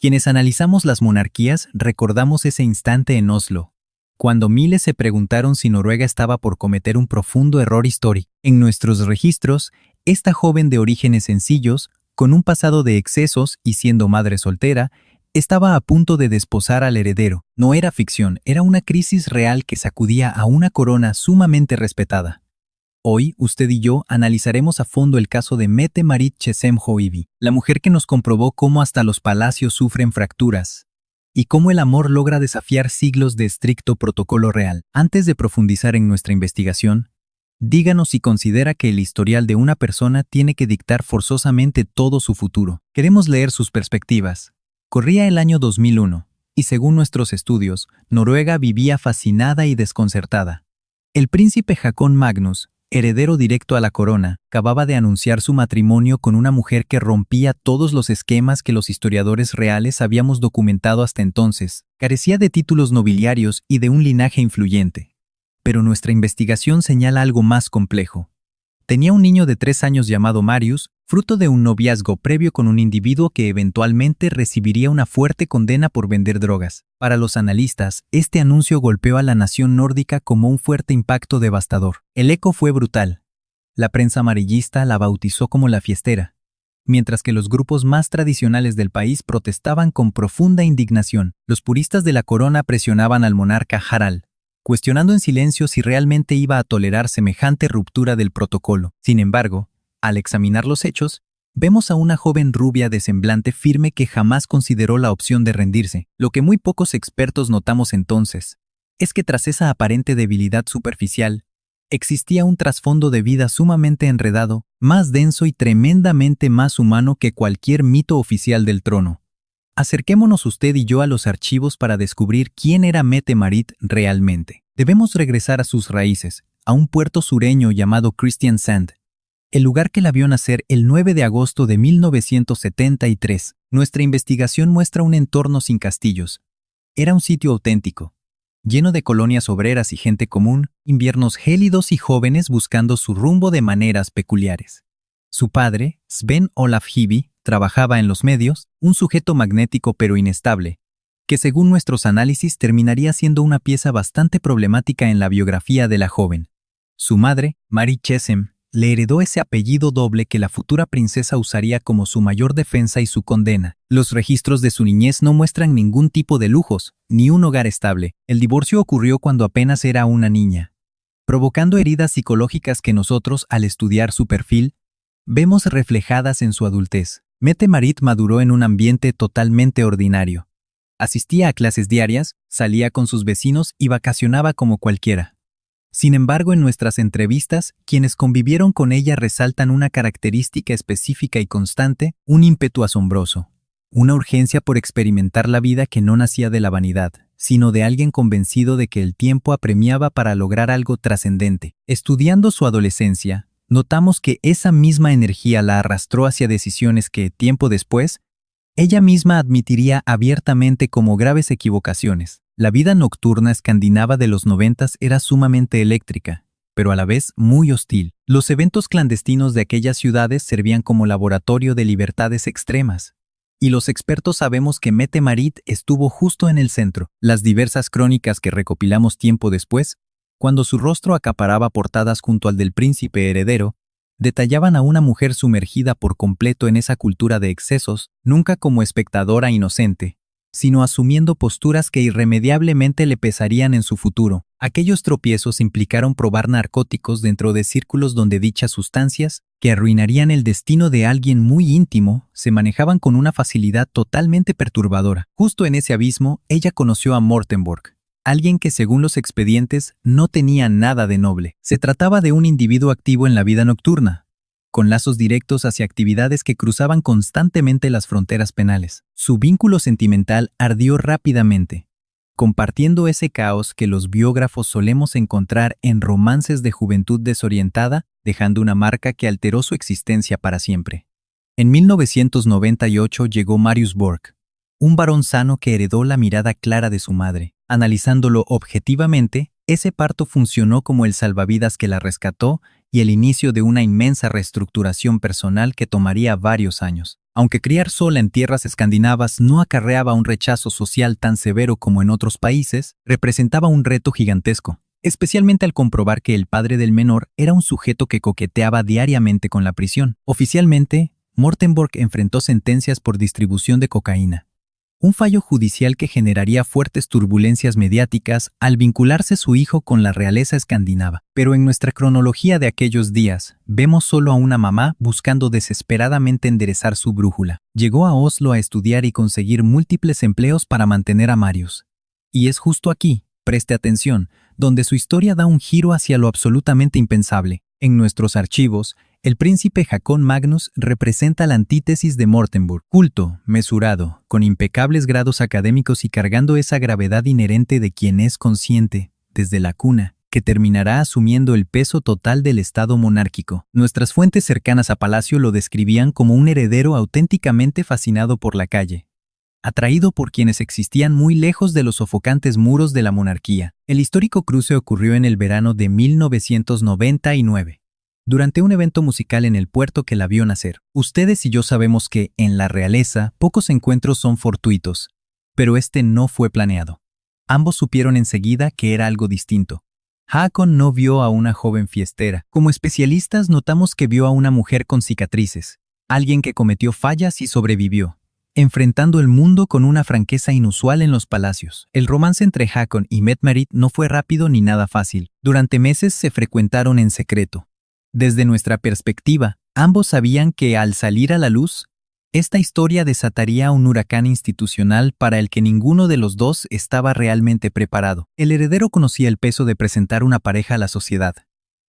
Quienes analizamos las monarquías recordamos ese instante en Oslo, cuando miles se preguntaron si Noruega estaba por cometer un profundo error histórico. En nuestros registros, esta joven de orígenes sencillos, con un pasado de excesos y siendo madre soltera, estaba a punto de desposar al heredero. No era ficción, era una crisis real que sacudía a una corona sumamente respetada. Hoy, usted y yo analizaremos a fondo el caso de Mette-Marit Tschessem-Hoivi, la mujer que nos comprobó cómo hasta los palacios sufren fracturas y cómo el amor logra desafiar siglos de estricto protocolo real. Antes de profundizar en nuestra investigación, díganos si considera que el historial de una persona tiene que dictar forzosamente todo su futuro. Queremos leer sus perspectivas. Corría el año 2001, y según nuestros estudios, Noruega vivía fascinada y desconcertada. El príncipe Haakon Magnus, heredero directo a la corona, acababa de anunciar su matrimonio con una mujer que rompía todos los esquemas que los historiadores reales habíamos documentado hasta entonces. Carecía de títulos nobiliarios y de un linaje influyente. Pero nuestra investigación señala algo más complejo. Tenía un niño de 3 años llamado Marius, fruto de un noviazgo previo con un individuo que eventualmente recibiría una fuerte condena por vender drogas. Para los analistas, este anuncio golpeó a la nación nórdica como un fuerte impacto devastador. El eco fue brutal. La prensa amarillista la bautizó como la fiestera, mientras que los grupos más tradicionales del país protestaban con profunda indignación. Los puristas de la corona presionaban al monarca Harald, cuestionando en silencio si realmente iba a tolerar semejante ruptura del protocolo. Sin embargo, al examinar los hechos, vemos a una joven rubia de semblante firme que jamás consideró la opción de rendirse. Lo que muy pocos expertos notamos entonces es que tras esa aparente debilidad superficial, existía un trasfondo de vida sumamente enredado, más denso y tremendamente más humano que cualquier mito oficial del trono. Acerquémonos usted y yo a los archivos para descubrir quién era Mette-Marit realmente. Debemos regresar a sus raíces, a un puerto sureño llamado Kristiansand, el lugar que la vio nacer el 9 de agosto de 1973. Nuestra investigación muestra un entorno sin castillos. Era un sitio auténtico, lleno de colonias obreras y gente común, inviernos gélidos y jóvenes buscando su rumbo de maneras peculiares. Su padre, Sven Olaf Hivi, trabajaba en los medios, un sujeto magnético pero inestable, que según nuestros análisis terminaría siendo una pieza bastante problemática en la biografía de la joven. Su madre, Marit Tschessem, le heredó ese apellido doble que la futura princesa usaría como su mayor defensa y su condena. Los registros de su niñez no muestran ningún tipo de lujos, ni un hogar estable. El divorcio ocurrió cuando apenas era una niña, provocando heridas psicológicas que nosotros, al estudiar su perfil, vemos reflejadas en su adultez. Mette-Marit maduró en un ambiente totalmente ordinario. Asistía a clases diarias, salía con sus vecinos y vacacionaba como cualquiera. Sin embargo, en nuestras entrevistas, quienes convivieron con ella resaltan una característica específica y constante, un ímpetu asombroso, una urgencia por experimentar la vida que no nacía de la vanidad, sino de alguien convencido de que el tiempo apremiaba para lograr algo trascendente. Estudiando su adolescencia, notamos que esa misma energía la arrastró hacia decisiones que, tiempo después, ella misma admitiría abiertamente como graves equivocaciones. La vida nocturna escandinava de los 90 era sumamente eléctrica, pero a la vez muy hostil. Los eventos clandestinos de aquellas ciudades servían como laboratorio de libertades extremas. Y los expertos sabemos que Mette-Marit estuvo justo en el centro. Las diversas crónicas que recopilamos tiempo después, cuando su rostro acaparaba portadas junto al del príncipe heredero, detallaban a una mujer sumergida por completo en esa cultura de excesos, nunca como espectadora inocente, sino asumiendo posturas que irremediablemente le pesarían en su futuro. Aquellos tropiezos implicaron probar narcóticos dentro de círculos donde dichas sustancias, que arruinarían el destino de alguien muy íntimo, se manejaban con una facilidad totalmente perturbadora. Justo en ese abismo, ella conoció a Mortenborg, alguien que según los expedientes no tenía nada de noble. Se trataba de un individuo activo en la vida nocturna, con lazos directos hacia actividades que cruzaban constantemente las fronteras penales. Su vínculo sentimental ardió rápidamente, compartiendo ese caos que los biógrafos solemos encontrar en romances de juventud desorientada, dejando una marca que alteró su existencia para siempre. En 1998 llegó Marius Borg, un varón sano que heredó la mirada clara de su madre. Analizándolo objetivamente, ese parto funcionó como el salvavidas que la rescató y el inicio de una inmensa reestructuración personal que tomaría varios años. Aunque criar sola en tierras escandinavas no acarreaba un rechazo social tan severo como en otros países, representaba un reto gigantesco, especialmente al comprobar que el padre del menor era un sujeto que coqueteaba diariamente con la prisión. Oficialmente, Mortenborg enfrentó sentencias por distribución de cocaína. Un fallo judicial que generaría fuertes turbulencias mediáticas al vincularse su hijo con la realeza escandinava. Pero en nuestra cronología de aquellos días, vemos solo a una mamá buscando desesperadamente enderezar su brújula. Llegó a Oslo a estudiar y conseguir múltiples empleos para mantener a Marius. Y es justo aquí, preste atención, donde su historia da un giro hacia lo absolutamente impensable. En nuestros archivos, el príncipe Håkon Magnus representa la antítesis de Mortenborg, culto, mesurado, con impecables grados académicos y cargando esa gravedad inherente de quien es consciente, desde la cuna, que terminará asumiendo el peso total del Estado monárquico. Nuestras fuentes cercanas a Palacio lo describían como un heredero auténticamente fascinado por la calle, atraído por quienes existían muy lejos de los sofocantes muros de la monarquía. El histórico cruce ocurrió en el verano de 1999. Durante un evento musical en el puerto que la vio nacer. Ustedes y yo sabemos que, en la realeza, pocos encuentros son fortuitos, pero este no fue planeado. Ambos supieron enseguida que era algo distinto. Håkon no vio a una joven fiestera. Como especialistas notamos que vio a una mujer con cicatrices, alguien que cometió fallas y sobrevivió, enfrentando el mundo con una franqueza inusual en los palacios. El romance entre Håkon y Mette-Marit no fue rápido ni nada fácil. Durante meses se frecuentaron en secreto. Desde nuestra perspectiva, ambos sabían que al salir a la luz, esta historia desataría un huracán institucional para el que ninguno de los dos estaba realmente preparado. El heredero conocía el peso de presentar una pareja a la sociedad.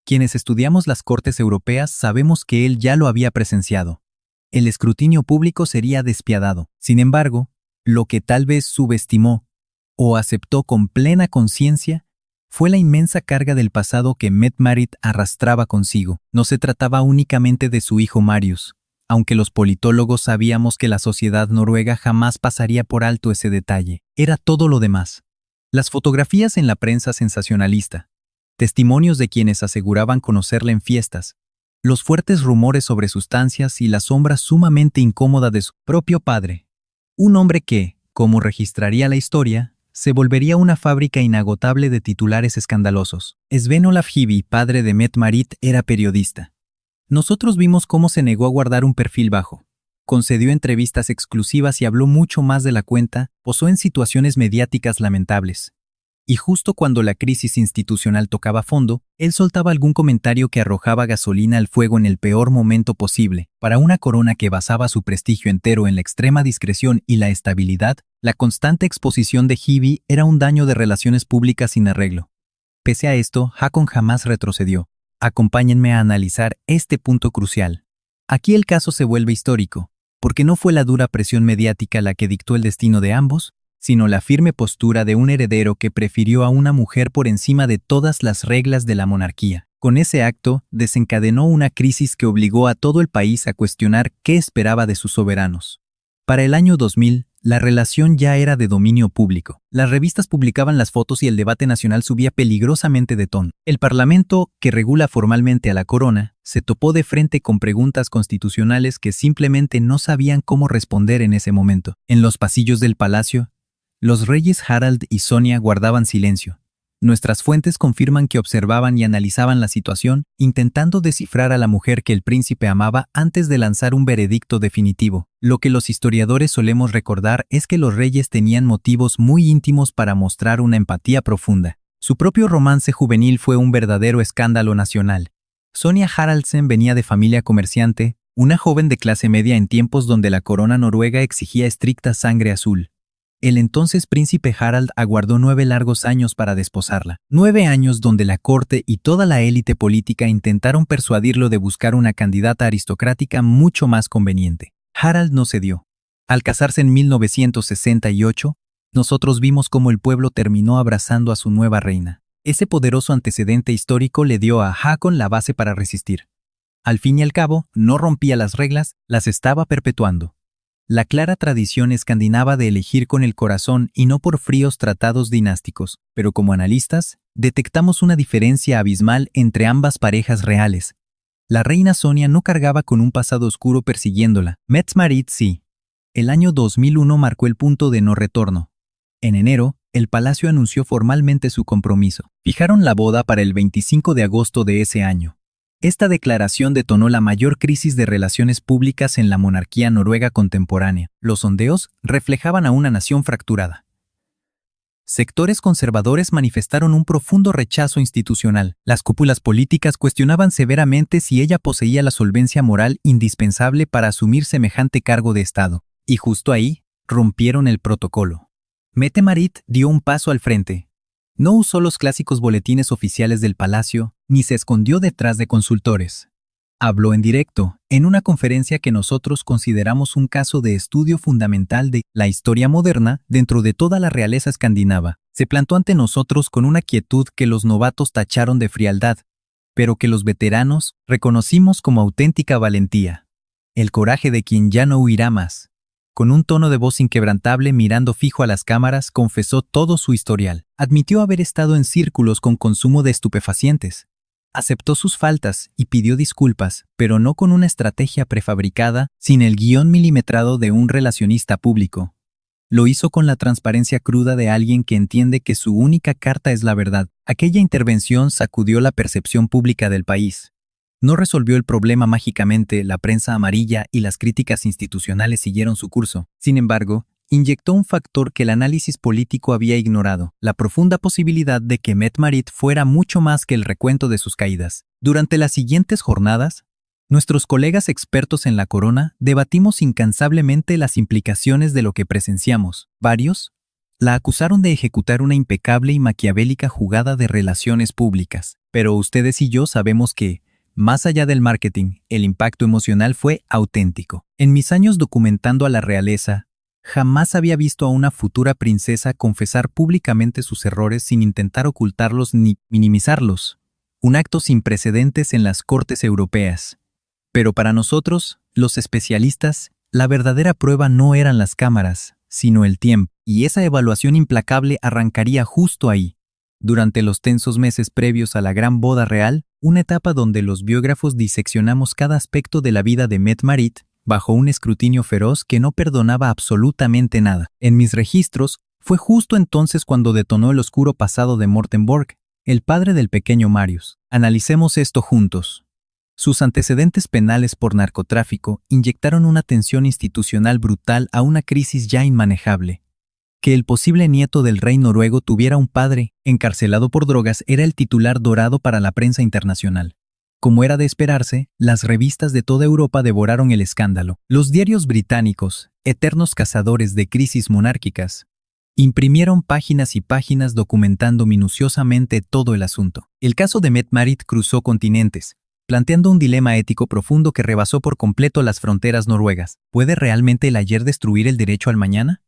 Quienes estudiamos las cortes europeas sabemos que él ya lo había presenciado. El escrutinio público sería despiadado. Sin embargo, lo que tal vez subestimó o aceptó con plena conciencia fue la inmensa carga del pasado que Mette-Marit arrastraba consigo. No se trataba únicamente de su hijo Marius, aunque los politólogos sabíamos que la sociedad noruega jamás pasaría por alto ese detalle. Era todo lo demás. Las fotografías en la prensa sensacionalista, testimonios de quienes aseguraban conocerla en fiestas, los fuertes rumores sobre sustancias y la sombra sumamente incómoda de su propio padre. Un hombre que, como registraría la historia, se volvería una fábrica inagotable de titulares escandalosos. Sven Olaf Hivi, padre de Mette-Marit, era periodista. Nosotros vimos cómo se negó a guardar un perfil bajo. Concedió entrevistas exclusivas y habló mucho más de la cuenta, posó en situaciones mediáticas lamentables. Y justo cuando la crisis institucional tocaba fondo, él soltaba algún comentario que arrojaba gasolina al fuego en el peor momento posible. Para una corona que basaba su prestigio entero en la extrema discreción y la estabilidad, la constante exposición de Hivi era un daño de relaciones públicas sin arreglo. Pese a esto, Håkon jamás retrocedió. Acompáñenme a analizar este punto crucial. Aquí el caso se vuelve histórico, porque no fue la dura presión mediática la que dictó el destino de ambos, sino la firme postura de un heredero que prefirió a una mujer por encima de todas las reglas de la monarquía. Con ese acto, desencadenó una crisis que obligó a todo el país a cuestionar qué esperaba de sus soberanos. Para el año 2000, la relación ya era de dominio público. Las revistas publicaban las fotos y el debate nacional subía peligrosamente de tono. El Parlamento, que regula formalmente a la corona, se topó de frente con preguntas constitucionales que simplemente no sabían cómo responder en ese momento. En los pasillos del palacio, los reyes Harald y Sonia guardaban silencio. Nuestras fuentes confirman que observaban y analizaban la situación, intentando descifrar a la mujer que el príncipe amaba antes de lanzar un veredicto definitivo. Lo que los historiadores solemos recordar es que los reyes tenían motivos muy íntimos para mostrar una empatía profunda. Su propio romance juvenil fue un verdadero escándalo nacional. Sonia Haraldsen venía de familia comerciante, una joven de clase media en tiempos donde la corona noruega exigía estricta sangre azul. El entonces príncipe Harald aguardó 9 largos años para desposarla. 9 años donde la corte y toda la élite política intentaron persuadirlo de buscar una candidata aristocrática mucho más conveniente. Harald no cedió. Al casarse en 1968, nosotros vimos cómo el pueblo terminó abrazando a su nueva reina. Ese poderoso antecedente histórico le dio a Håkon la base para resistir. Al fin y al cabo, no rompía las reglas, las estaba perpetuando. La clara tradición escandinava de elegir con el corazón y no por fríos tratados dinásticos, pero como analistas, detectamos una diferencia abismal entre ambas parejas reales. La reina Sonia no cargaba con un pasado oscuro persiguiéndola. Mette-Marit sí. El año 2001 marcó el punto de no retorno. En enero, el palacio anunció formalmente su compromiso. Fijaron la boda para el 25 de agosto de ese año. Esta declaración detonó la mayor crisis de relaciones públicas en la monarquía noruega contemporánea. Los sondeos reflejaban a una nación fracturada. Sectores conservadores manifestaron un profundo rechazo institucional. Las cúpulas políticas cuestionaban severamente si ella poseía la solvencia moral indispensable para asumir semejante cargo de Estado. Y justo ahí, rompieron el protocolo. Mette-Marit dio un paso al frente. No usó los clásicos boletines oficiales del palacio, ni se escondió detrás de consultores. Habló en directo, en una conferencia que nosotros consideramos un caso de estudio fundamental de la historia moderna dentro de toda la realeza escandinava. Se plantó ante nosotros con una quietud que los novatos tacharon de frialdad, pero que los veteranos reconocimos como auténtica valentía. El coraje de quien ya no huirá más. Con un tono de voz inquebrantable mirando fijo a las cámaras, confesó todo su historial. Admitió haber estado en círculos con consumo de estupefacientes. Aceptó sus faltas y pidió disculpas, pero no con una estrategia prefabricada, sin el guión milimetrado de un relacionista público. Lo hizo con la transparencia cruda de alguien que entiende que su única carta es la verdad. Aquella intervención sacudió la percepción pública del país. No resolvió el problema mágicamente, la prensa amarilla y las críticas institucionales siguieron su curso. Sin embargo, inyectó un factor que el análisis político había ignorado, la profunda posibilidad de que Mette-Marit fuera mucho más que el recuento de sus caídas. Durante las siguientes jornadas, nuestros colegas expertos en la corona debatimos incansablemente las implicaciones de lo que presenciamos. Varios la acusaron de ejecutar una impecable y maquiavélica jugada de relaciones públicas. Pero ustedes y yo sabemos que, más allá del marketing, el impacto emocional fue auténtico. En mis años documentando a la realeza, jamás había visto a una futura princesa confesar públicamente sus errores sin intentar ocultarlos ni minimizarlos. Un acto sin precedentes en las cortes europeas. Pero para nosotros, los especialistas, la verdadera prueba no eran las cámaras, sino el tiempo, y esa evaluación implacable arrancaría justo ahí. Durante los tensos meses previos a la gran boda real, una etapa donde los biógrafos diseccionamos cada aspecto de la vida de Mette-Marit, bajo un escrutinio feroz que no perdonaba absolutamente nada. En mis registros, fue justo entonces cuando detonó el oscuro pasado de Morten Borg, el padre del pequeño Marius. Analicemos esto juntos. Sus antecedentes penales por narcotráfico inyectaron una tensión institucional brutal a una crisis ya inmanejable. Que el posible nieto del rey noruego tuviera un padre encarcelado por drogas era el titular dorado para la prensa internacional. Como era de esperarse, las revistas de toda Europa devoraron el escándalo. Los diarios británicos, eternos cazadores de crisis monárquicas, imprimieron páginas y páginas documentando minuciosamente todo el asunto. El caso de Mette-Marit cruzó continentes, planteando un dilema ético profundo que rebasó por completo las fronteras noruegas. ¿Puede realmente el ayer destruir el derecho al mañana?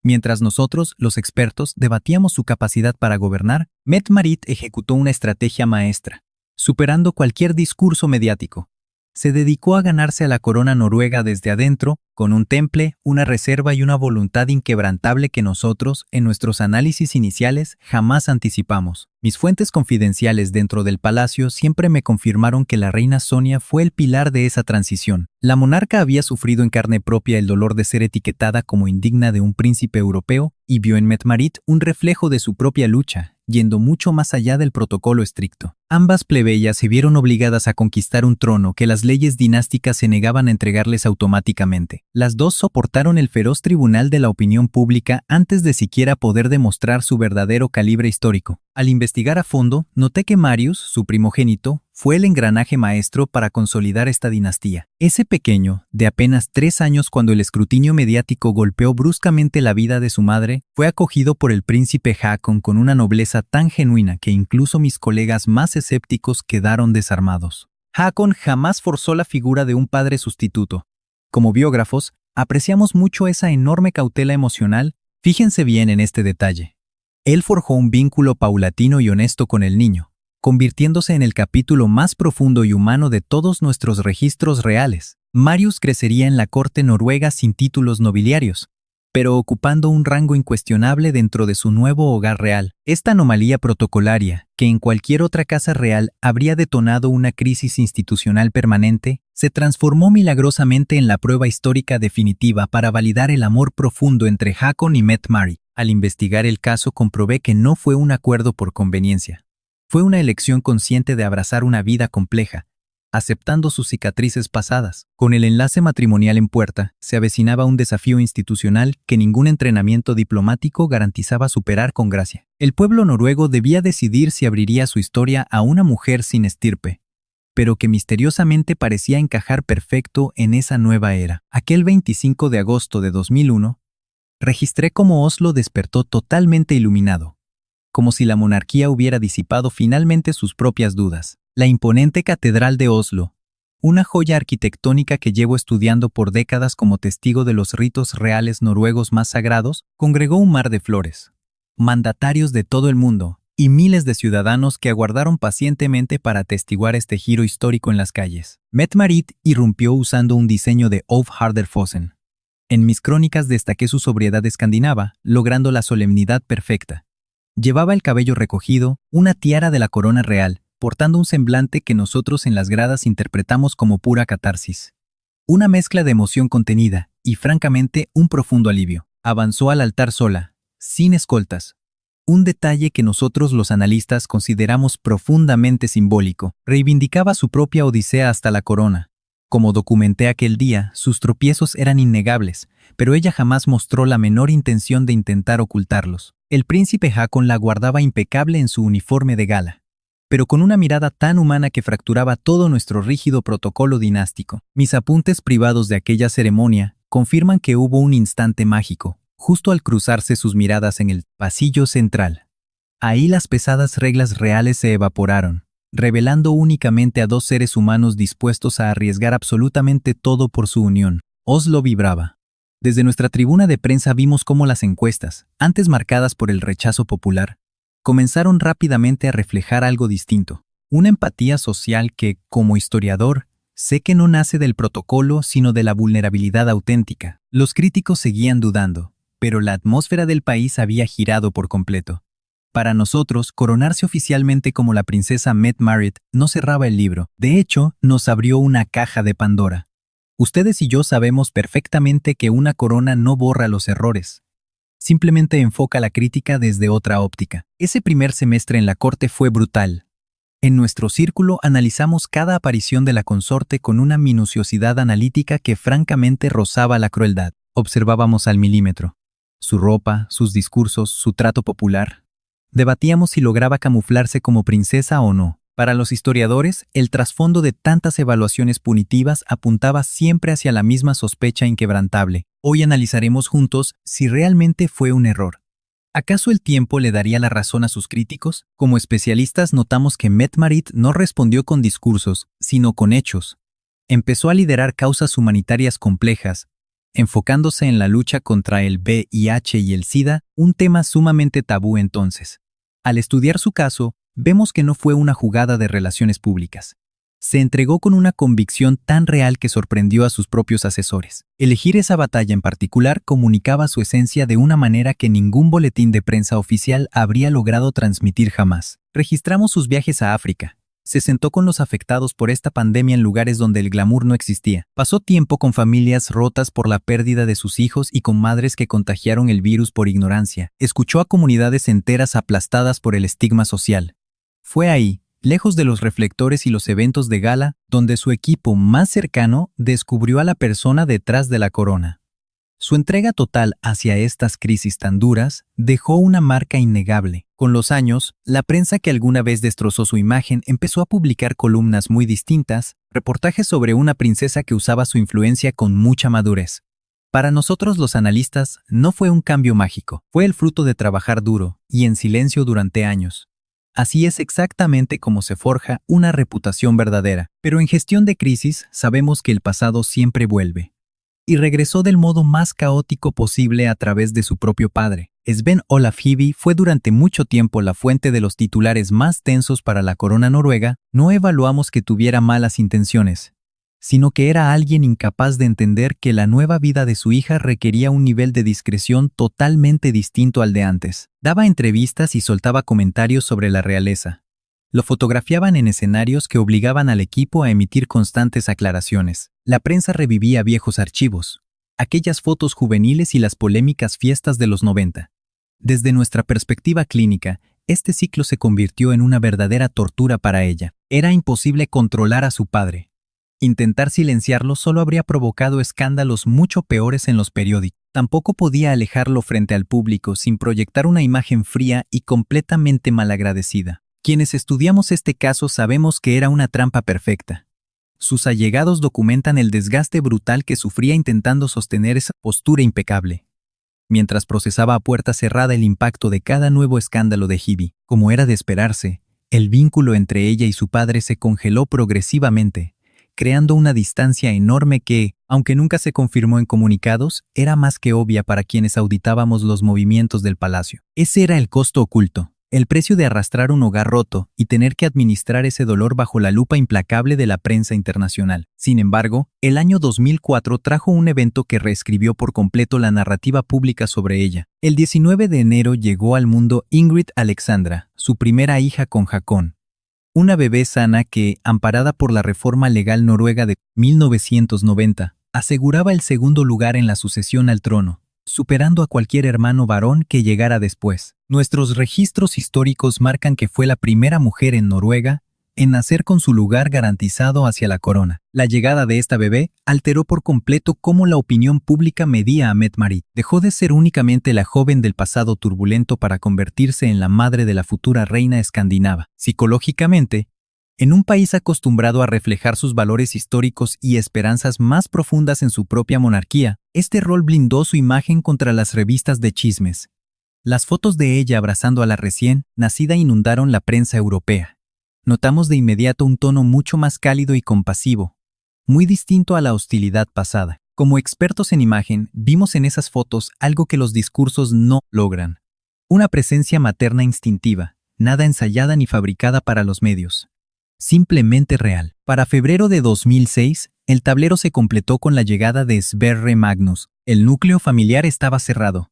Mientras nosotros, los expertos, debatíamos su capacidad para gobernar, Mette-Marit ejecutó una estrategia maestra, superando cualquier discurso mediático. Se dedicó a ganarse a la corona noruega desde adentro, con un temple, una reserva y una voluntad inquebrantable que nosotros, en nuestros análisis iniciales, jamás anticipamos. Mis fuentes confidenciales dentro del palacio siempre me confirmaron que la reina Sonia fue el pilar de esa transición. La monarca había sufrido en carne propia el dolor de ser etiquetada como indigna de un príncipe europeo y vio en Mette-Marit un reflejo de su propia lucha, yendo mucho más allá del protocolo estricto. Ambas plebeyas se vieron obligadas a conquistar un trono que las leyes dinásticas se negaban a entregarles automáticamente. Las dos soportaron el feroz tribunal de la opinión pública antes de siquiera poder demostrar su verdadero calibre histórico. Al investigar a fondo, noté que Marius, su primogénito, fue el engranaje maestro para consolidar esta dinastía. Ese pequeño, de apenas 3 años cuando el escrutinio mediático golpeó bruscamente la vida de su madre, fue acogido por el príncipe Haakon con una nobleza tan genuina que incluso mis colegas más escépticos quedaron desarmados. Haakon jamás forzó la figura de un padre sustituto. Como biógrafos, apreciamos mucho esa enorme cautela emocional. Fíjense bien en este detalle. Él forjó un vínculo paulatino y honesto con el niño, convirtiéndose en el capítulo más profundo y humano de todos nuestros registros reales. Marius crecería en la corte noruega sin títulos nobiliarios, pero ocupando un rango incuestionable dentro de su nuevo hogar real. Esta anomalía protocolaria, que en cualquier otra casa real habría detonado una crisis institucional permanente, se transformó milagrosamente en la prueba histórica definitiva para validar el amor profundo entre Haakon y Mette-Marit. Al investigar el caso comprobé que no fue un acuerdo por conveniencia. Fue una elección consciente de abrazar una vida compleja, aceptando sus cicatrices pasadas. Con el enlace matrimonial en puerta, se avecinaba un desafío institucional que ningún entrenamiento diplomático garantizaba superar con gracia. El pueblo noruego debía decidir si abriría su historia a una mujer sin estirpe, pero que misteriosamente parecía encajar perfecto en esa nueva era. Aquel 25 de agosto de 2001, registré cómo Oslo despertó totalmente iluminado, como si la monarquía hubiera disipado finalmente sus propias dudas. La imponente Catedral de Oslo, una joya arquitectónica que llevo estudiando por décadas como testigo de los ritos reales noruegos más sagrados, congregó un mar de flores, mandatarios de todo el mundo y miles de ciudadanos que aguardaron pacientemente para atestiguar este giro histórico en las calles. Mette-Marit irrumpió usando un diseño de Ove Harder-Fossen. En mis crónicas destaqué su sobriedad escandinava, logrando la solemnidad perfecta. Llevaba el cabello recogido, una tiara de la corona real, portando un semblante que nosotros en las gradas interpretamos como pura catarsis. Una mezcla de emoción contenida y, francamente, un profundo alivio. Avanzó al altar sola, sin escoltas. Un detalle que nosotros los analistas consideramos profundamente simbólico. Reivindicaba su propia odisea hasta la corona. Como documenté aquel día, sus tropiezos eran innegables, pero ella jamás mostró la menor intención de intentar ocultarlos. El príncipe Haakon la guardaba impecable en su uniforme de gala, pero con una mirada tan humana que fracturaba todo nuestro rígido protocolo dinástico. Mis apuntes privados de aquella ceremonia confirman que hubo un instante mágico, justo al cruzarse sus miradas en el pasillo central. Ahí las pesadas reglas reales se evaporaron, revelando únicamente a dos seres humanos dispuestos a arriesgar absolutamente todo por su unión. Oslo vibraba. Desde nuestra tribuna de prensa vimos cómo las encuestas, antes marcadas por el rechazo popular, comenzaron rápidamente a reflejar algo distinto, una empatía social que, como historiador, sé que no nace del protocolo sino de la vulnerabilidad auténtica. Los críticos seguían dudando, pero la atmósfera del país había girado por completo. Para nosotros, coronarse oficialmente como la princesa Mette-Marit no cerraba el libro, de hecho, nos abrió una caja de Pandora. Ustedes y yo sabemos perfectamente que una corona no borra los errores. Simplemente enfoca la crítica desde otra óptica. Ese primer semestre en la corte fue brutal. En nuestro círculo analizamos cada aparición de la consorte con una minuciosidad analítica que francamente rozaba la crueldad. Observábamos al milímetro. Su ropa, sus discursos, su trato popular. Debatíamos si lograba camuflarse como princesa o no. Para los historiadores, el trasfondo de tantas evaluaciones punitivas apuntaba siempre hacia la misma sospecha inquebrantable. Hoy analizaremos juntos si realmente fue un error. ¿Acaso el tiempo le daría la razón a sus críticos? Como especialistas notamos que Mette-Marit no respondió con discursos, sino con hechos. Empezó a liderar causas humanitarias complejas, enfocándose en la lucha contra el VIH y el SIDA, un tema sumamente tabú entonces. Al estudiar su caso, vemos que no fue una jugada de relaciones públicas. Se entregó con una convicción tan real que sorprendió a sus propios asesores. Elegir esa batalla en particular comunicaba su esencia de una manera que ningún boletín de prensa oficial habría logrado transmitir jamás. Registramos sus viajes a África. Se sentó con los afectados por esta pandemia en lugares donde el glamour no existía. Pasó tiempo con familias rotas por la pérdida de sus hijos y con madres que contagiaron el virus por ignorancia. Escuchó a comunidades enteras aplastadas por el estigma social. Fue ahí, lejos de los reflectores y los eventos de gala, donde su equipo más cercano descubrió a la persona detrás de la corona. Su entrega total hacia estas crisis tan duras dejó una marca innegable. Con los años, la prensa que alguna vez destrozó su imagen empezó a publicar columnas muy distintas, reportajes sobre una princesa que usaba su influencia con mucha madurez. Para nosotros los analistas, no fue un cambio mágico, fue el fruto de trabajar duro y en silencio durante años. Así es exactamente como se forja una reputación verdadera. Pero en gestión de crisis sabemos que el pasado siempre vuelve. Y regresó del modo más caótico posible a través de su propio padre. Sven Olaf Hivi fue durante mucho tiempo la fuente de los titulares más tensos para la corona noruega. No evaluamos que tuviera malas intenciones. sino que era alguien incapaz de entender que la nueva vida de su hija requería un nivel de discreción totalmente distinto al de antes. Daba entrevistas y soltaba comentarios sobre la realeza. Lo fotografiaban en escenarios que obligaban al equipo a emitir constantes aclaraciones. La prensa revivía viejos archivos, aquellas fotos juveniles y las polémicas fiestas de los 90. Desde nuestra perspectiva clínica, este ciclo se convirtió en una verdadera tortura para ella. Era imposible controlar a su padre. Intentar silenciarlo solo habría provocado escándalos mucho peores en los periódicos. Tampoco podía alejarlo frente al público sin proyectar una imagen fría y completamente malagradecida. Quienes estudiamos este caso sabemos que era una trampa perfecta. Sus allegados documentan el desgaste brutal que sufría intentando sostener esa postura impecable, mientras procesaba a puerta cerrada el impacto de cada nuevo escándalo de Hebe. Como era de esperarse, el vínculo entre ella y su padre se congeló progresivamente, creando una distancia enorme que, aunque nunca se confirmó en comunicados, era más que obvia para quienes auditábamos los movimientos del palacio. Ese era el costo oculto, el precio de arrastrar un hogar roto y tener que administrar ese dolor bajo la lupa implacable de la prensa internacional. Sin embargo, el año 2004 trajo un evento que reescribió por completo la narrativa pública sobre ella. El 19 de enero llegó al mundo Ingrid Alexandra, su primera hija con Håkon. Una bebé sana que, amparada por la reforma legal noruega de 1990, aseguraba el segundo lugar en la sucesión al trono, superando a cualquier hermano varón que llegara después. Nuestros registros históricos marcan que fue la primera mujer en Noruega en nacer con su lugar garantizado hacia la corona. La llegada de esta bebé alteró por completo cómo la opinión pública medía a Mette-Marit. Dejó de ser únicamente la joven del pasado turbulento para convertirse en la madre de la futura reina escandinava. Psicológicamente, en un país acostumbrado a reflejar sus valores históricos y esperanzas más profundas en su propia monarquía, este rol blindó su imagen contra las revistas de chismes. Las fotos de ella abrazando a la recién nacida inundaron la prensa europea. Notamos de inmediato un tono mucho más cálido y compasivo, muy distinto a la hostilidad pasada. Como expertos en imagen, vimos en esas fotos algo que los discursos no logran. Una presencia materna instintiva, nada ensayada ni fabricada para los medios. Simplemente real. Para febrero de 2006, el tablero se completó con la llegada de Sverre Magnus. El núcleo familiar estaba cerrado.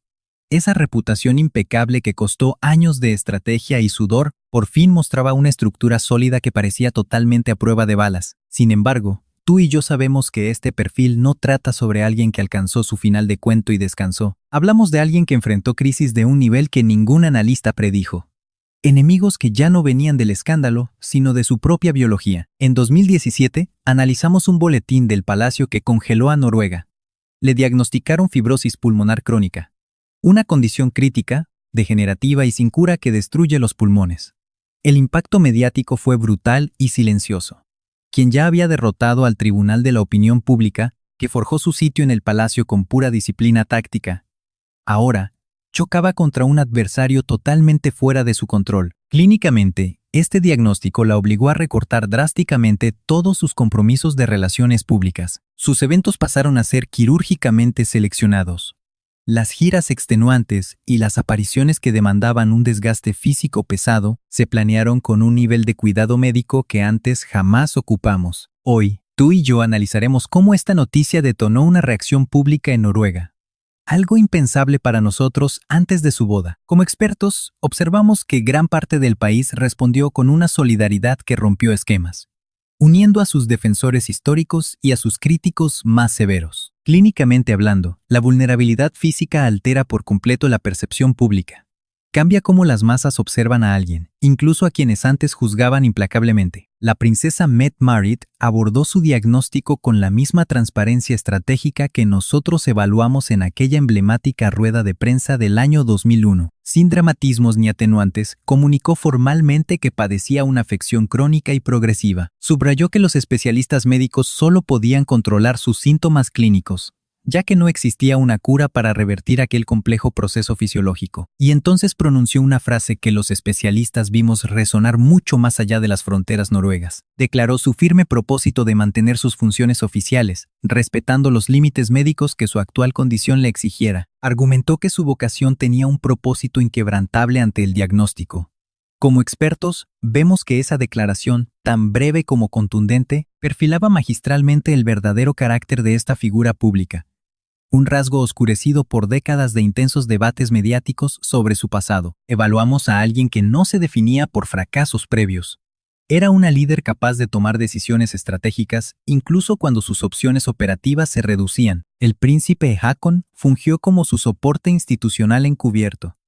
Esa reputación impecable que costó años de estrategia y sudor, por fin mostraba una estructura sólida que parecía totalmente a prueba de balas. Sin embargo, tú y yo sabemos que este perfil no trata sobre alguien que alcanzó su final de cuento y descansó. Hablamos de alguien que enfrentó crisis de un nivel que ningún analista predijo. Enemigos que ya no venían del escándalo, sino de su propia biología. En 2017, analizamos un boletín del Palacio que congeló a Noruega. Le diagnosticaron fibrosis pulmonar crónica, una condición crítica, degenerativa y sin cura que destruye los pulmones. El impacto mediático fue brutal y silencioso. Quien ya había derrotado al tribunal de la opinión pública, que forjó su sitio en el palacio con pura disciplina táctica, ahora chocaba contra un adversario totalmente fuera de su control. Clínicamente, este diagnóstico la obligó a recortar drásticamente todos sus compromisos de relaciones públicas. Sus eventos pasaron a ser quirúrgicamente seleccionados. Las giras extenuantes y las apariciones que demandaban un desgaste físico pesado se planearon con un nivel de cuidado médico que antes jamás ocupamos. Hoy, tú y yo analizaremos cómo esta noticia detonó una reacción pública en Noruega. Algo impensable para nosotros antes de su boda. Como expertos, observamos que gran parte del país respondió con una solidaridad que rompió esquemas, uniendo a sus defensores históricos y a sus críticos más severos. Clínicamente hablando, la vulnerabilidad física altera por completo la percepción pública. Cambia cómo las masas observan a alguien, incluso a quienes antes juzgaban implacablemente. La princesa Mette-Marit abordó su diagnóstico con la misma transparencia estratégica que nosotros evaluamos en aquella emblemática rueda de prensa del año 2001. Sin dramatismos ni atenuantes, comunicó formalmente que padecía una afección crónica y progresiva. Subrayó que los especialistas médicos solo podían controlar sus síntomas clínicos, ya que no existía una cura para revertir aquel complejo proceso fisiológico. Y entonces pronunció una frase que los especialistas vimos resonar mucho más allá de las fronteras noruegas. Declaró su firme propósito de mantener sus funciones oficiales, respetando los límites médicos que su actual condición le exigiera. Argumentó que su vocación tenía un propósito inquebrantable ante el diagnóstico: Como expertos, vemos que esa declaración, tan breve como contundente, perfilaba magistralmente el verdadero carácter de esta figura pública. Un rasgo oscurecido por décadas de intensos debates mediáticos sobre su pasado. Evaluamos a alguien que no se definía por fracasos previos. Era una líder capaz de tomar decisiones estratégicas, incluso cuando sus opciones operativas se reducían. El príncipe Haakon fungió como su soporte institucional encubierto.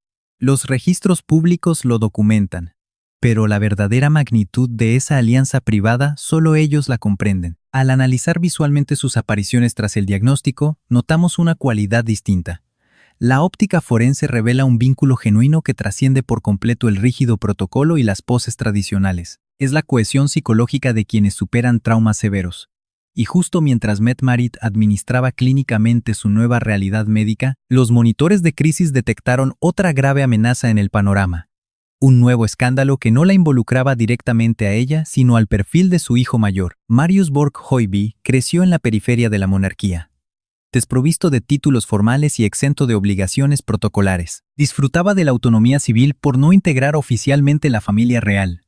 Los registros públicos lo documentan, pero la verdadera magnitud de esa alianza privada solo ellos la comprenden. Al analizar visualmente sus apariciones tras el diagnóstico, notamos una cualidad distinta. La óptica forense revela un vínculo genuino que trasciende por completo el rígido protocolo y las poses tradicionales. Es la cohesión psicológica de quienes superan traumas severos. Y justo mientras Mette-Marit administraba clínicamente su nueva realidad médica, los monitores de crisis detectaron otra grave amenaza en el panorama. Un nuevo escándalo que no la involucraba directamente a ella, sino al perfil de su hijo mayor. Marius Borg-Høiby creció en la periferia de la monarquía. Desprovisto de títulos formales y exento de obligaciones protocolares. Disfrutaba de la autonomía civil por no integrar oficialmente la familia real.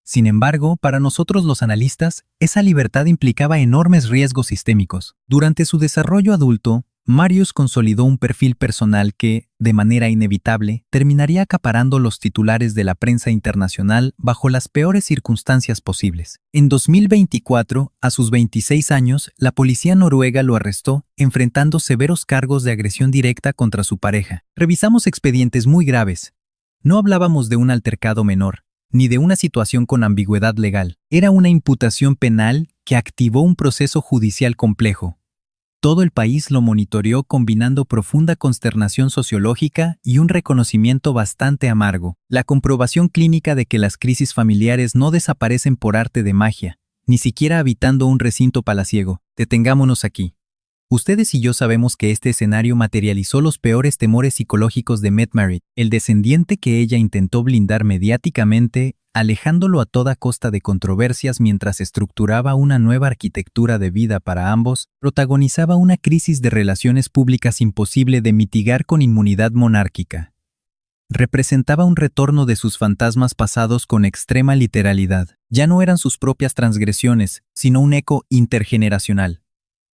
Sin embargo, para nosotros los analistas, esa libertad implicaba enormes riesgos sistémicos. Durante su desarrollo adulto, Marius consolidó un perfil personal que, de manera inevitable, terminaría acaparando los titulares de la prensa internacional bajo las peores circunstancias posibles. En 2024, a sus 26 años, la policía noruega lo arrestó, enfrentando severos cargos de agresión directa contra su pareja. Revisamos expedientes muy graves. No hablábamos de un altercado menor, ni de una situación con ambigüedad legal. Era una imputación penal que activó un proceso judicial complejo. Todo el país lo monitoreó combinando profunda consternación sociológica y un reconocimiento bastante amargo. La comprobación clínica de que las crisis familiares no desaparecen por arte de magia, ni siquiera habitando un recinto palaciego. Detengámonos aquí. Ustedes y yo sabemos que este escenario materializó los peores temores psicológicos de Mette-Marit, el descendiente que ella intentó blindar mediáticamente, alejándolo a toda costa de controversias mientras estructuraba una nueva arquitectura de vida para ambos, protagonizaba una crisis de relaciones públicas imposible de mitigar con inmunidad monárquica. Representaba un retorno de sus fantasmas pasados con extrema literalidad. Ya no eran sus propias transgresiones, sino un eco intergeneracional.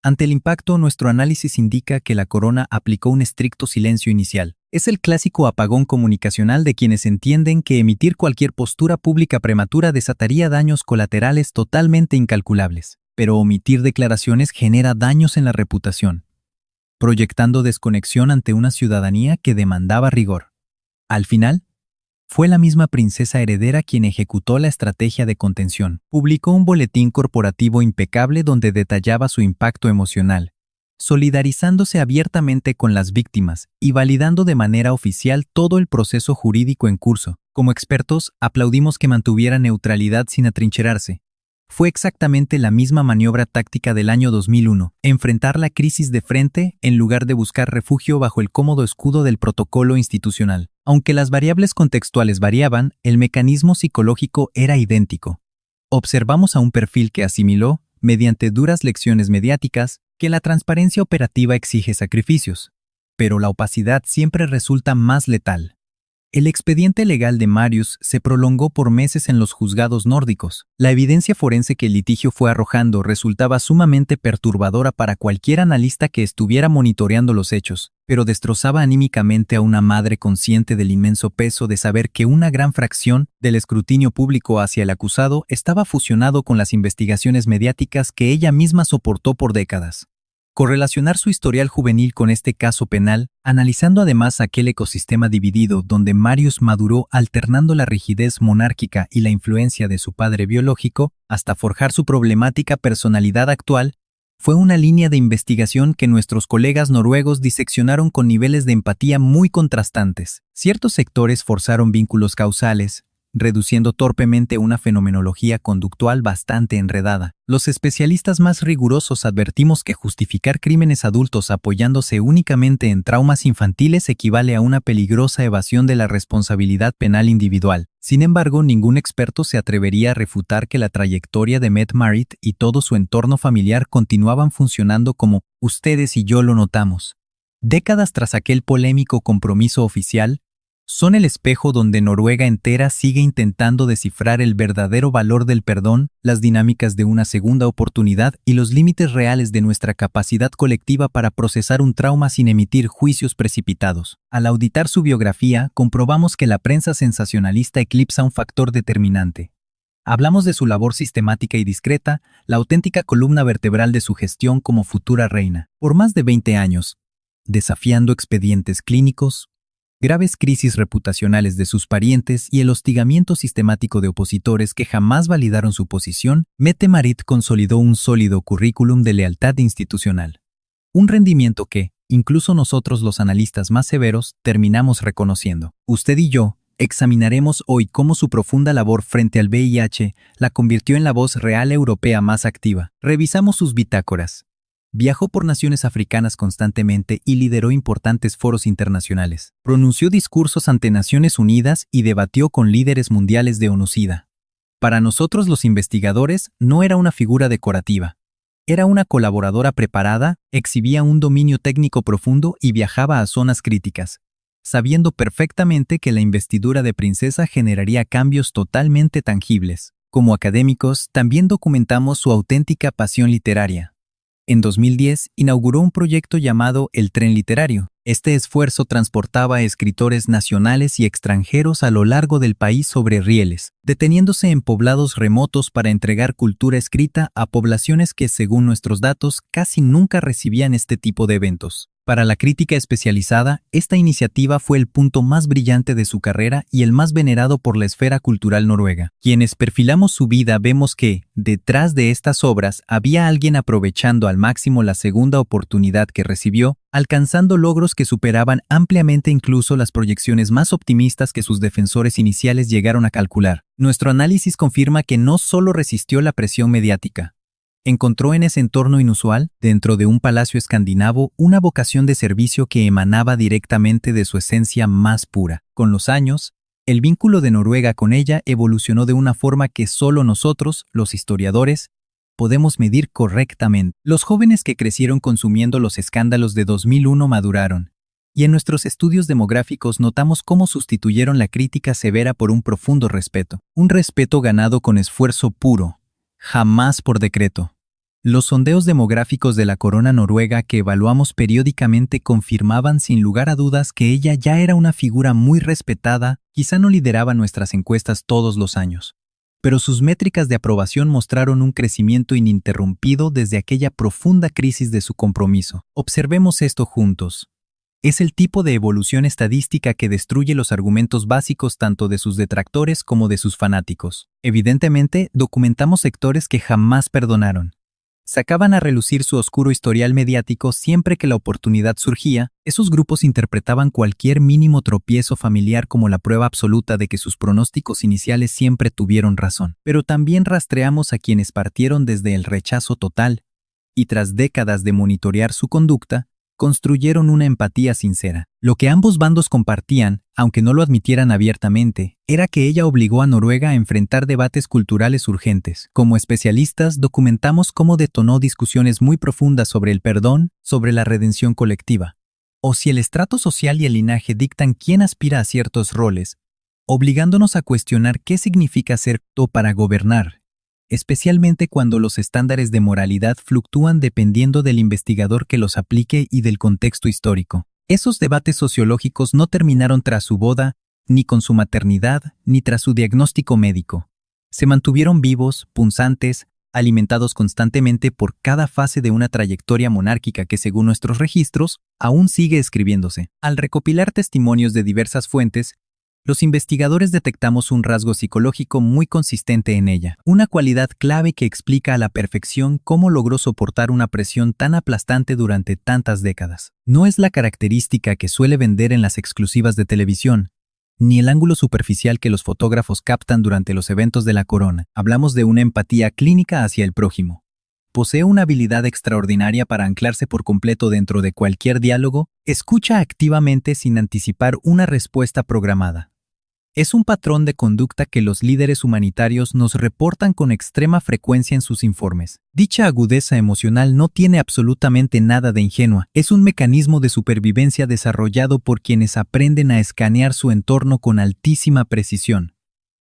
Ante el impacto, nuestro análisis indica que la corona aplicó un estricto silencio inicial. Es el clásico apagón comunicacional de quienes entienden que emitir cualquier postura pública prematura desataría daños colaterales totalmente incalculables. Pero omitir declaraciones genera daños en la reputación, proyectando desconexión ante una ciudadanía que demandaba rigor. Al final, fue la misma princesa heredera quien ejecutó la estrategia de contención. Publicó un boletín corporativo impecable donde detallaba su impacto emocional, solidarizándose abiertamente con las víctimas y validando de manera oficial todo el proceso jurídico en curso. Como expertos, aplaudimos que mantuviera neutralidad sin atrincherarse. Fue exactamente la misma maniobra táctica del año 2001, enfrentar la crisis de frente en lugar de buscar refugio bajo el cómodo escudo del protocolo institucional. Aunque las variables contextuales variaban, el mecanismo psicológico era idéntico. Observamos a un perfil que asimiló, mediante duras lecciones mediáticas, que la transparencia operativa exige sacrificios, pero la opacidad siempre resulta más letal. El expediente legal de Marius se prolongó por meses en los juzgados nórdicos. La evidencia forense que el litigio fue arrojando resultaba sumamente perturbadora para cualquier analista que estuviera monitoreando los hechos, pero destrozaba anímicamente a una madre consciente del inmenso peso de saber que una gran fracción del escrutinio público hacia el acusado estaba fusionado con las investigaciones mediáticas que ella misma soportó por décadas. Correlacionar su historial juvenil con este caso penal, analizando además aquel ecosistema dividido donde Marius maduró alternando la rigidez monárquica y la influencia de su padre biológico, hasta forjar su problemática personalidad actual, fue una línea de investigación que nuestros colegas noruegos diseccionaron con niveles de empatía muy contrastantes. Ciertos sectores forzaron vínculos causales, reduciendo torpemente una fenomenología conductual bastante enredada. Los especialistas más rigurosos advertimos que justificar crímenes adultos apoyándose únicamente en traumas infantiles equivale a una peligrosa evasión de la responsabilidad penal individual. Sin embargo, ningún experto se atrevería a refutar que la trayectoria de Mette-Marit y todo su entorno familiar continuaban funcionando como ustedes y yo lo notamos. Décadas tras aquel polémico compromiso oficial, Son el espejo donde Noruega entera sigue intentando descifrar el verdadero valor del perdón, las dinámicas de una segunda oportunidad y los límites reales de nuestra capacidad colectiva para procesar un trauma sin emitir juicios precipitados. Al auditar su biografía, comprobamos que la prensa sensacionalista eclipsa un factor determinante. Hablamos de su labor sistemática y discreta, la auténtica columna vertebral de su gestión como futura reina. Por más de 20 años, desafiando expedientes clínicos, graves crisis reputacionales de sus parientes y el hostigamiento sistemático de opositores que jamás validaron su posición, Mette-Marit consolidó un sólido currículum de lealtad institucional. Un rendimiento que, incluso nosotros los analistas más severos, terminamos reconociendo. Usted y yo examinaremos hoy cómo su profunda labor frente al VIH la convirtió en la voz real europea más activa. Revisamos sus bitácoras. Viajó por naciones africanas constantemente y lideró importantes foros internacionales. Pronunció discursos ante Naciones Unidas y debatió con líderes mundiales de ONU-SIDA. Para nosotros los investigadores no era una figura decorativa. Era una colaboradora preparada, exhibía un dominio técnico profundo y viajaba a zonas críticas, sabiendo perfectamente que la investidura de princesa generaría cambios totalmente tangibles. Como académicos, también documentamos su auténtica pasión literaria. En 2010, inauguró un proyecto llamado El Tren Literario. Este esfuerzo transportaba a escritores nacionales y extranjeros a lo largo del país sobre rieles, deteniéndose en poblados remotos para entregar cultura escrita a poblaciones que, según nuestros datos, casi nunca recibían este tipo de eventos. Para la crítica especializada, esta iniciativa fue el punto más brillante de su carrera y el más venerado por la esfera cultural noruega. Quienes perfilamos su vida vemos que, detrás de estas obras, había alguien aprovechando al máximo la segunda oportunidad que recibió, alcanzando logros que superaban ampliamente incluso las proyecciones más optimistas que sus defensores iniciales llegaron a calcular. Nuestro análisis confirma que no solo resistió la presión mediática. Encontró en ese entorno inusual, dentro de un palacio escandinavo, una vocación de servicio que emanaba directamente de su esencia más pura. Con los años, el vínculo de Noruega con ella evolucionó de una forma que solo nosotros, los historiadores, podemos medir correctamente. Los jóvenes que crecieron consumiendo los escándalos de 2001 maduraron, y en nuestros estudios demográficos notamos cómo sustituyeron la crítica severa por un profundo respeto. Un respeto ganado con esfuerzo puro, jamás por decreto. Los sondeos demográficos de la corona noruega que evaluamos periódicamente confirmaban sin lugar a dudas que ella ya era una figura muy respetada, quizá no lideraba nuestras encuestas todos los años, pero sus métricas de aprobación mostraron un crecimiento ininterrumpido desde aquella profunda crisis de su compromiso. Observemos esto juntos. Es el tipo de evolución estadística que destruye los argumentos básicos tanto de sus detractores como de sus fanáticos. Evidentemente, documentamos sectores que jamás perdonaron. Sacaban a relucir su oscuro historial mediático siempre que la oportunidad surgía. Esos grupos interpretaban cualquier mínimo tropiezo familiar como la prueba absoluta de que sus pronósticos iniciales siempre tuvieron razón. Pero también rastreamos a quienes partieron desde el rechazo total, y tras décadas de monitorear su conducta, construyeron una empatía sincera. Lo que ambos bandos compartían, aunque no lo admitieran abiertamente, era que ella obligó a Noruega a enfrentar debates culturales urgentes. Como especialistas, documentamos cómo detonó discusiones muy profundas sobre el perdón, sobre la redención colectiva, o si el estrato social y el linaje dictan quién aspira a ciertos roles, obligándonos a cuestionar qué significa ser apto para gobernar, especialmente cuando los estándares de moralidad fluctúan dependiendo del investigador que los aplique y del contexto histórico. Esos debates sociológicos no terminaron tras su boda, ni con su maternidad, ni tras su diagnóstico médico. Se mantuvieron vivos, punzantes, alimentados constantemente por cada fase de una trayectoria monárquica que, según nuestros registros, aún sigue escribiéndose. Al recopilar testimonios de diversas fuentes, los investigadores detectamos un rasgo psicológico muy consistente en ella, una cualidad clave que explica a la perfección cómo logró soportar una presión tan aplastante durante tantas décadas. No es la característica que suele vender en las exclusivas de televisión, ni el ángulo superficial que los fotógrafos captan durante los eventos de la corona. Hablamos de una empatía clínica hacia el prójimo. Posee una habilidad extraordinaria para anclarse por completo dentro de cualquier diálogo, escucha activamente sin anticipar una respuesta programada. Es un patrón de conducta que los líderes humanitarios nos reportan con extrema frecuencia en sus informes. Dicha agudeza emocional no tiene absolutamente nada de ingenua, es un mecanismo de supervivencia desarrollado por quienes aprenden a escanear su entorno con altísima precisión,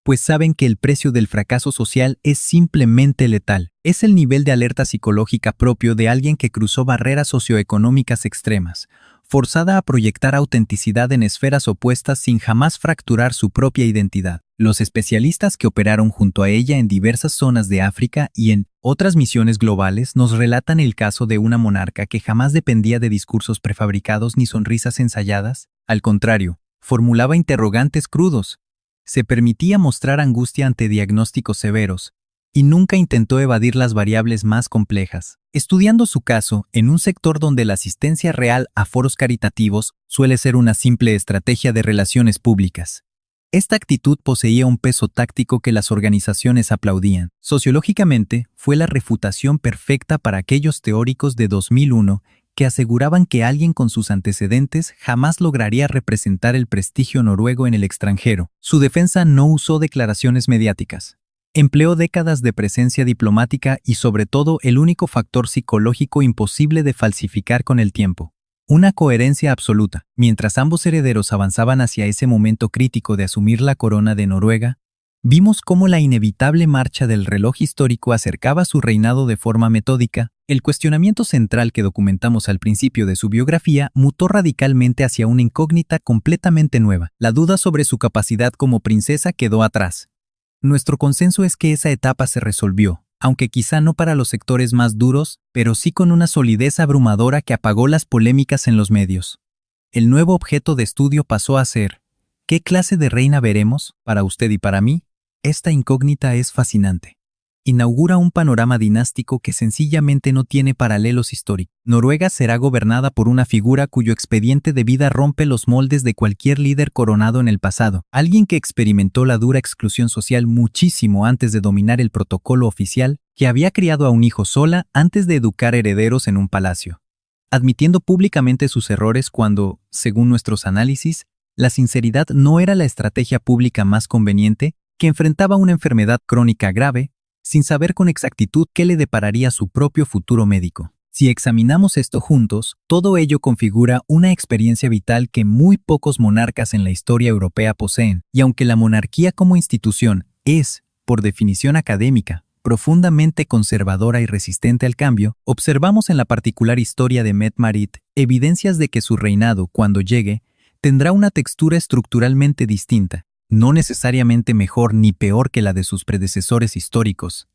pues saben que el precio del fracaso social es simplemente letal. Es el nivel de alerta psicológica propio de alguien que cruzó barreras socioeconómicas extremas, forzada a proyectar autenticidad en esferas opuestas sin jamás fracturar su propia identidad. Los especialistas que operaron junto a ella en diversas zonas de África y en otras misiones globales nos relatan el caso de una monarca que jamás dependía de discursos prefabricados ni sonrisas ensayadas. Al contrario, formulaba interrogantes crudos, se permitía mostrar angustia ante diagnósticos severos, y nunca intentó evadir las variables más complejas. Estudiando su caso, en un sector donde la asistencia real a foros caritativos suele ser una simple estrategia de relaciones públicas, esta actitud poseía un peso táctico que las organizaciones aplaudían. Sociológicamente, fue la refutación perfecta para aquellos teóricos de 2001 que aseguraban que alguien con sus antecedentes jamás lograría representar el prestigio noruego en el extranjero. Su defensa no usó declaraciones mediáticas. Empleó décadas de presencia diplomática y sobre todo el único factor psicológico imposible de falsificar con el tiempo: una coherencia absoluta. Mientras ambos herederos avanzaban hacia ese momento crítico de asumir la corona de Noruega, vimos cómo la inevitable marcha del reloj histórico acercaba su reinado de forma metódica. El cuestionamiento central que documentamos al principio de su biografía mutó radicalmente hacia una incógnita completamente nueva. La duda sobre su capacidad como princesa quedó atrás. Nuestro consenso es que esa etapa se resolvió, aunque quizá no para los sectores más duros, pero sí con una solidez abrumadora que apagó las polémicas en los medios. El nuevo objeto de estudio pasó a ser: ¿qué clase de reina veremos? Para usted y para mí, esta incógnita es fascinante. Inaugura un panorama dinástico que sencillamente no tiene paralelos históricos. Noruega será gobernada por una figura cuyo expediente de vida rompe los moldes de cualquier líder coronado en el pasado, alguien que experimentó la dura exclusión social muchísimo antes de dominar el protocolo oficial, que había criado a un hijo sola antes de educar herederos en un palacio, admitiendo públicamente sus errores cuando, según nuestros análisis, la sinceridad no era la estrategia pública más conveniente, que enfrentaba una enfermedad crónica grave, sin saber con exactitud qué le depararía su propio futuro médico. Si examinamos esto juntos, todo ello configura una experiencia vital que muy pocos monarcas en la historia europea poseen, y aunque la monarquía como institución es, por definición académica, profundamente conservadora y resistente al cambio, observamos en la particular historia de Mette-Marit evidencias de que su reinado, cuando llegue, tendrá una textura estructuralmente distinta, no necesariamente mejor ni peor que la de sus predecesores históricos.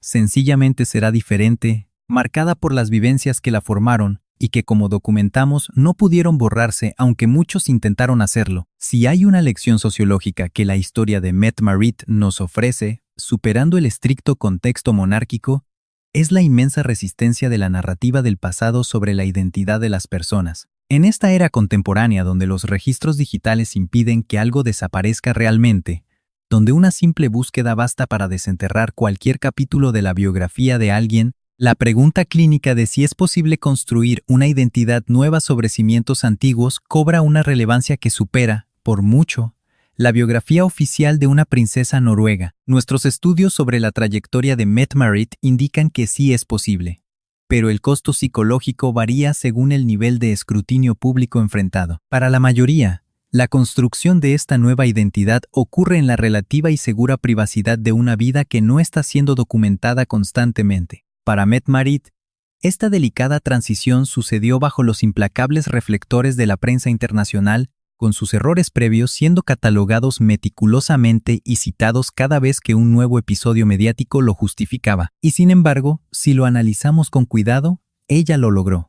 Sencillamente será diferente, marcada por las vivencias que la formaron y que, como documentamos, no pudieron borrarse aunque muchos intentaron hacerlo. Si hay una lección sociológica que la historia de Mette-Marit nos ofrece, superando el estricto contexto monárquico, es la inmensa resistencia de la narrativa del pasado sobre la identidad de las personas. En esta era contemporánea donde los registros digitales impiden que algo desaparezca realmente, donde una simple búsqueda basta para desenterrar cualquier capítulo de la biografía de alguien, la pregunta clínica de si es posible construir una identidad nueva sobre cimientos antiguos cobra una relevancia que supera, por mucho, la biografía oficial de una princesa noruega. Nuestros estudios sobre la trayectoria de Mette-Marit indican que sí es posible, pero el costo psicológico varía según el nivel de escrutinio público enfrentado. Para la mayoría, la construcción de esta nueva identidad ocurre en la relativa y segura privacidad de una vida que no está siendo documentada constantemente. Para Mette-Marit, esta delicada transición sucedió bajo los implacables reflectores de la prensa internacional, con sus errores previos siendo catalogados meticulosamente y citados cada vez que un nuevo episodio mediático lo justificaba. Y sin embargo, si lo analizamos con cuidado, ella lo logró.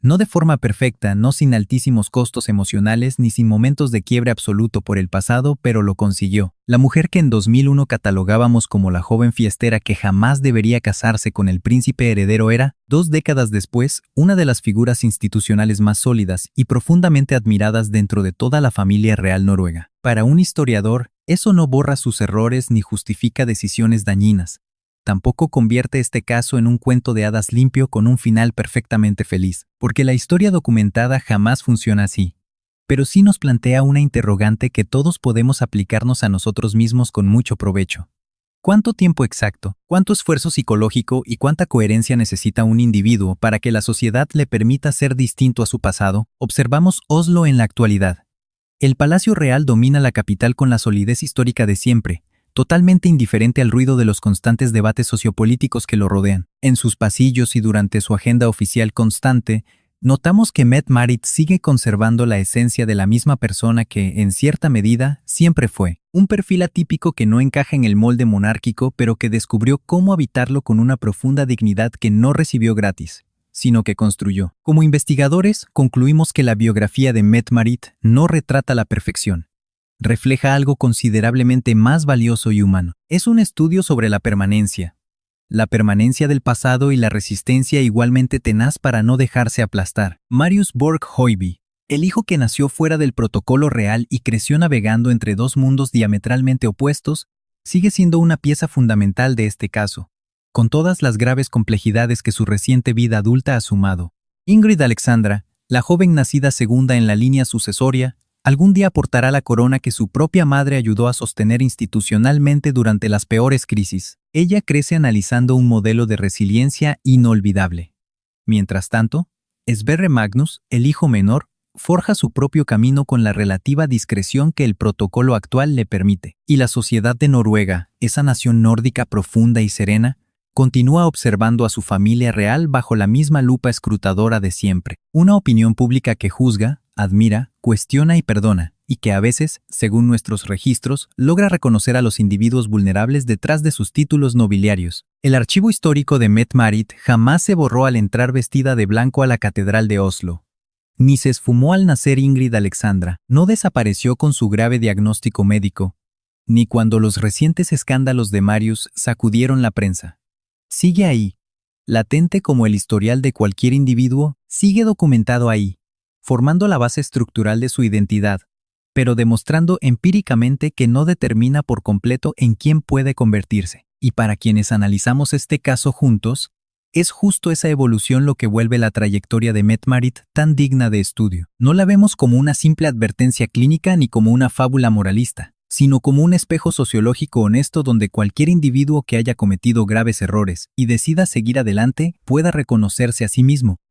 No de forma perfecta, no sin altísimos costos emocionales ni sin momentos de quiebre absoluto por el pasado, pero lo consiguió. La mujer que en 2001 catalogábamos como la joven fiestera que jamás debería casarse con el príncipe heredero era, 2 décadas después, una de las figuras institucionales más sólidas y profundamente admiradas dentro de toda la familia real noruega. Para un historiador, eso no borra sus errores ni justifica decisiones dañinas. Tampoco convierte este caso en un cuento de hadas limpio con un final perfectamente feliz, porque la historia documentada jamás funciona así. pero sí nos plantea una interrogante que todos podemos aplicarnos a nosotros mismos con mucho provecho. ¿Cuánto tiempo exacto, cuánto esfuerzo psicológico y cuánta coherencia necesita un individuo para que la sociedad le permita ser distinto a su pasado? Observamos Oslo en la actualidad. El Palacio Real domina la capital con la solidez histórica de siempre, totalmente indiferente al ruido de los constantes debates sociopolíticos que lo rodean. En sus pasillos y durante su agenda oficial constante, notamos que Mette-Marit sigue conservando la esencia de la misma persona que, en cierta medida, siempre fue. Un perfil atípico que no encaja en el molde monárquico, pero que descubrió cómo habitarlo con una profunda dignidad que no recibió gratis, sino que construyó. Como investigadores, concluimos que la biografía de Mette-Marit no retrata la perfección. Refleja algo considerablemente más valioso y humano. Es un estudio sobre la permanencia del pasado y la resistencia igualmente tenaz para no dejarse aplastar. Marius Borg-Høiby, el hijo que nació fuera del protocolo real y creció navegando entre dos mundos diametralmente opuestos, sigue siendo una pieza fundamental de este caso, con todas las graves complejidades que su reciente vida adulta ha sumado. Ingrid Alexandra, la joven nacida segunda en la línea sucesoria, algún día portará la corona que su propia madre ayudó a sostener institucionalmente durante las peores crisis. Ella crece analizando un modelo de resiliencia inolvidable. Mientras tanto, Sverre Magnus, el hijo menor, forja su propio camino con la relativa discreción que el protocolo actual le permite. Y la sociedad de Noruega, esa nación nórdica profunda y serena, continúa observando a su familia real bajo la misma lupa escrutadora de siempre. Una opinión pública que juzga, admira, cuestiona y perdona, y que a veces, según nuestros registros, logra reconocer a los individuos vulnerables detrás de sus títulos nobiliarios. El archivo histórico de Mette-Marit jamás se borró al entrar vestida de blanco a la Catedral de Oslo. Ni se esfumó al nacer Ingrid Alexandra, no desapareció con su grave diagnóstico médico, ni cuando los recientes escándalos de Marius sacudieron la prensa. Sigue ahí, latente como el historial de cualquier individuo, sigue documentado ahí, formando la base estructural de su identidad, pero demostrando empíricamente que no determina por completo en quién puede convertirse. Y para quienes analizamos este caso juntos, es justo esa evolución lo que vuelve la trayectoria de Mette-Marit tan digna de estudio. No la vemos como una simple advertencia clínica ni como una fábula moralista, sino como un espejo sociológico honesto donde cualquier individuo que haya cometido graves errores y decida seguir adelante pueda reconocerse a sí mismo.